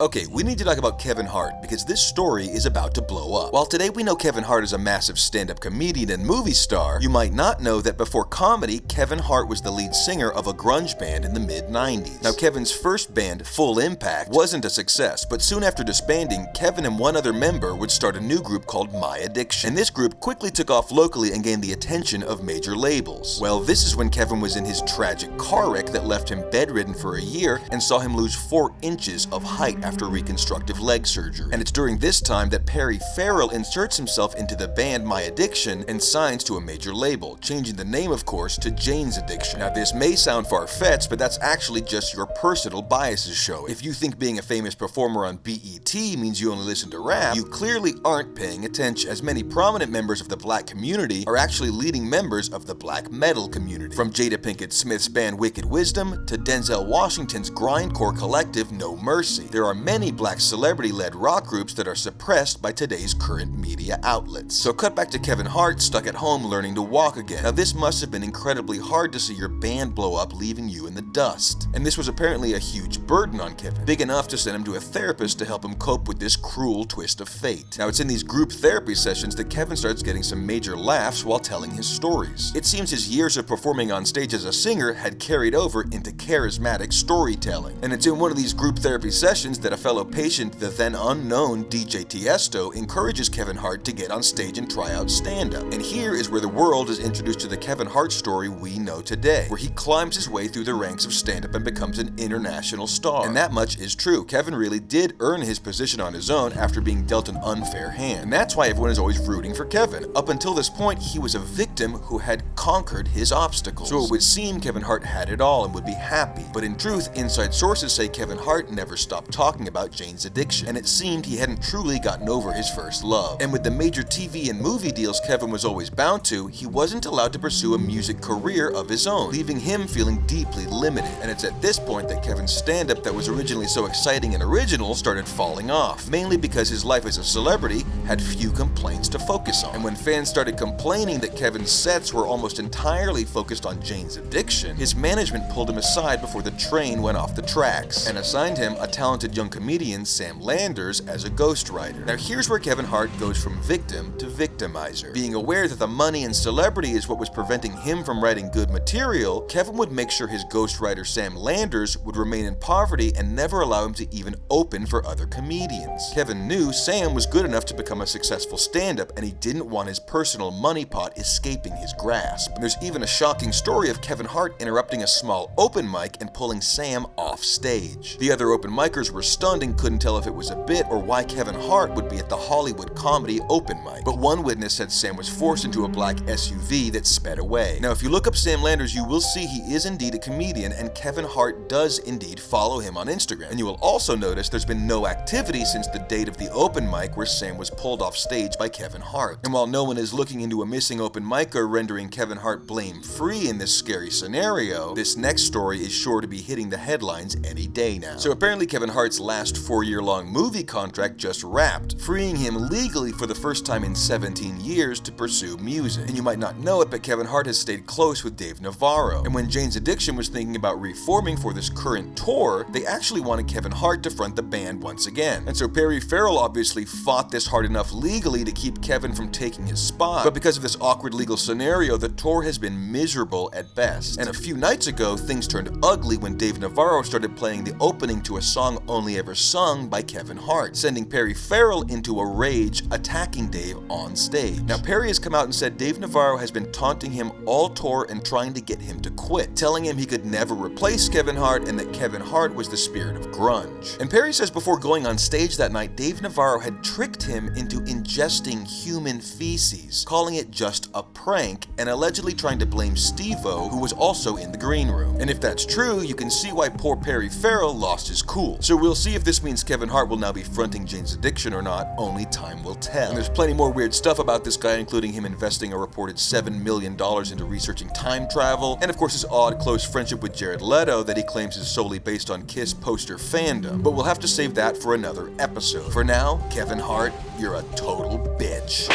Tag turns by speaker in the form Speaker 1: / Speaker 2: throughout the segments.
Speaker 1: Okay, we need to talk about Kevin Hart because this story is about to blow up. While today we know Kevin Hart is a massive stand-up comedian and movie star, you might not know that before comedy, Kevin Hart was the lead singer of a grunge band in the mid-90s. Now, Kevin's first band, Full Impact, wasn't a success, but soon after disbanding, Kevin and one other member would start a new group called My Addiction. And this group quickly took off locally and gained the attention of major labels. Well, this is when Kevin was in his tragic car wreck that left him bedridden for a year and saw him lose 4 inches of height after reconstructive leg surgery. And it's during this time that Perry Farrell inserts himself into the band My Addiction and signs to a major label, changing the name, of course, to Jane's Addiction. Now, this may sound far-fetched, but that's actually just your personal biases showing. If you think being a famous performer on BET means you only listen to rap, you clearly aren't paying attention, as many prominent members of the black community are actually leading members of the black metal community. From Jada Pinkett Smith's band Wicked Wisdom to Denzel Washington's grindcore collective No Mercy. There are many black celebrity-led rock groups that are suppressed by today's current media outlets. So cut back to Kevin Hart stuck at home learning to walk again. Now, this must have been incredibly hard to see your band blow up, leaving you in the dust. And this was apparently a huge burden on Kevin, big enough to send him to a therapist to help him cope with this cruel twist of fate. Now, it's in these group therapy sessions that Kevin starts getting some major laughs while telling his stories. It seems his years of performing on stage as a singer had carried over into charismatic storytelling. And it's in one of these group therapy sessions that a fellow patient, the then unknown DJ Tiesto, encourages Kevin Hart to get on stage and try out stand-up. And here is where the world is introduced to the Kevin Hart story we know today, where he climbs his way through the ranks of stand-up and becomes an international star. And that much is true. Kevin really did earn his position on his own after being dealt an unfair hand. And that's why everyone is always rooting for Kevin. Up until this point, he was a victim who had conquered his obstacles. So it would seem Kevin Hart had it all and would be happy. But in truth, inside sources say Kevin Hart never stopped talking about Jane's Addiction, and it seemed he hadn't truly gotten over his first love. And with the major TV and movie deals Kevin was always bound to, he wasn't allowed to pursue a music career of his own, leaving him feeling deeply limited. And it's at this point that Kevin's stand-up that was originally so exciting and original started falling off, mainly because his life as a celebrity had few complaints to focus on. And when fans started complaining that Kevin's sets were almost entirely focused on Jane's Addiction, his management pulled him aside before the train went off the tracks and assigned him a talented young comedian, Sam Landers, as a ghostwriter. Now, here's where Kevin Hart goes from victim to victimizer. Being aware that the money and celebrity is what was preventing him from writing good material, Kevin would make sure his ghostwriter Sam Landers would remain in poverty and never allow him to even open for other comedians. Kevin knew Sam was good enough to become a successful stand-up, and he didn't want his personal money pot escaping his grasp. And there's even a shocking story of Kevin Hart interrupting a small open mic and pulling Sam off stage. The other open micers were stunned and couldn't tell if it was a bit or why Kevin Hart would be at the Hollywood comedy open mic. But one witness said Sam was forced into a black SUV that sped away. Now, if you look up Sam Landers, you will see he is indeed a comedian, and Kevin Hart does indeed follow him on Instagram. And you will also notice there's been no activity since the date of the open mic where Sam was pulled off stage by Kevin Hart. And while no one is looking into a missing open micer rendering Kevin Hart blame-free in this scary scenario, this next story is sure to be hitting the headlines any day now. So apparently Kevin Hart's last 4-year-long movie contract just wrapped, freeing him legally for the first time in 17 years to pursue music. And you might not know it, but Kevin Hart has stayed close with Dave Navarro. And when Jane's Addiction was thinking about reforming for this current tour, they actually wanted Kevin Hart to front the band once again. And so Perry Farrell obviously fought this hard enough legally to keep Kevin from taking his spot, but because of this awkward legal scenario, the tour has been miserable at best. And a few nights ago, things turned ugly when Dave Navarro started playing the opening to a song only ever sung by Kevin Hart, sending Perry Farrell into a rage, attacking Dave on stage. Now, Perry has come out and said Dave Navarro has been taunting him all tour and trying to get him to quit, telling him he could never replace Kevin Hart and that Kevin Hart was the spirit of grunge. And Perry says before going on stage that night, Dave Navarro had tricked him into ingesting human feces, calling it just a prank, and allegedly trying to blame Steve-O, who was also in the green room. And if that's true, you can see why poor Perry Farrell lost his cool. So we'll see if this means Kevin Hart will now be fronting Jane's Addiction or not. Only time will tell. And there's plenty more weird stuff about this guy, including him investing a reported $7 million into researching time travel, and of course his odd close friendship with Jared Leto that he claims is solely based on Kiss poster fandom. But we'll have to save that for another episode. For now, Kevin Hart, you're a total bitch. much.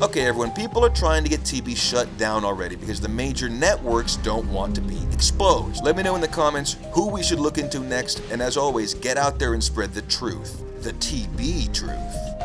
Speaker 1: Okay everyone, people are trying to get TV shut down already because the major networks don't want to be exposed. Let me know in the comments who we should look into next, and as always, get out there and spread the truth. The TB truth.